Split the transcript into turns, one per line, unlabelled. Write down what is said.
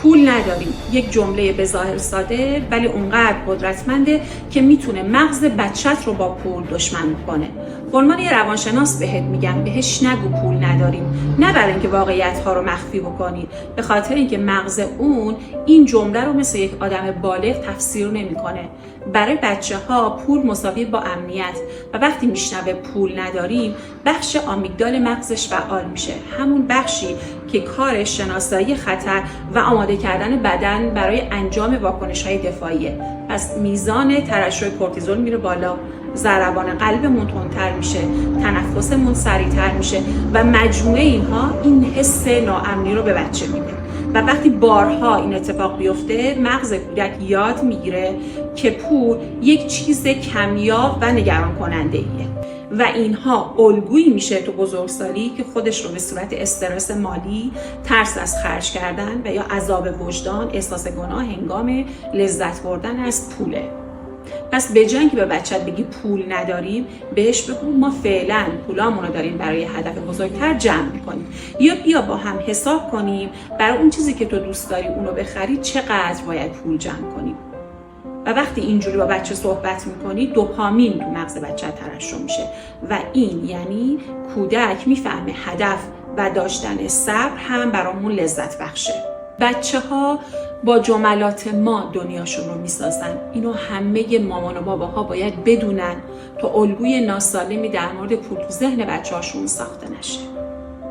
پول نداریم یک جمله به ظاهر ساده ولی اونقدر قدرتمنده که میتونه مغز بچت رو با پول دشمن کنه. به عنوان یه روانشناس بهت میگم بهش نگو پول نداریم، نه برای اینکه واقعیت ها رو مخفی بکنی، به خاطر اینکه مغز اون این جمله رو مثل یک آدم بالغ تفسیر نمیکنه. برای بچه ها پول مساوی با امنیت و وقتی میشنوه پول نداریم بخش آمیگدال مغزش فعال میشه، همون بخشی که کار شناسایی خطر و آماده کردن بدن برای انجام واکنش‌های دفاعیه. پس میزان ترشح کورتیزول میره بالا، ضربان قلبمون تندتر میشه، تنفسمون سریعتر میشه و مجموعه اینها این حس ناامنی رو به بچه میده. و وقتی بارها این اتفاق بیفته مغز کودک یاد میگیره که پول یک چیز کمیاب و نگران کننده ایه و اینها الگویی میشه تو بزرگسالی که خودش رو به صورت استرس مالی، ترس از خرج کردن و یا عذاب وجدان، احساس گناه هنگام لذت بردن از پوله. پس به جای اینکه به بچت بگی پول نداریم، بهش بگو ما فعلا پولامون رو داریم برای هدف بزرگتر جمع میکنیم، یا بیا با هم حساب کنیم برای اون چیزی که تو دوست داری اونو بخری چقدر باید پول جمع کنیم. و وقتی اینجوری با بچه صحبت میکنی دوپامین تو مغز بچه ترشح میشه و این یعنی کودک میفهمه هدف و داشتن صبر هم برامون لذت بخشه. بچه ها با جملات ما دنیاشون رو میسازن. اینو همه مامان و باباها باید بدونن تا الگوی ناسالمی در مورد پول تو ذهن بچه هاشون ساخته نشه.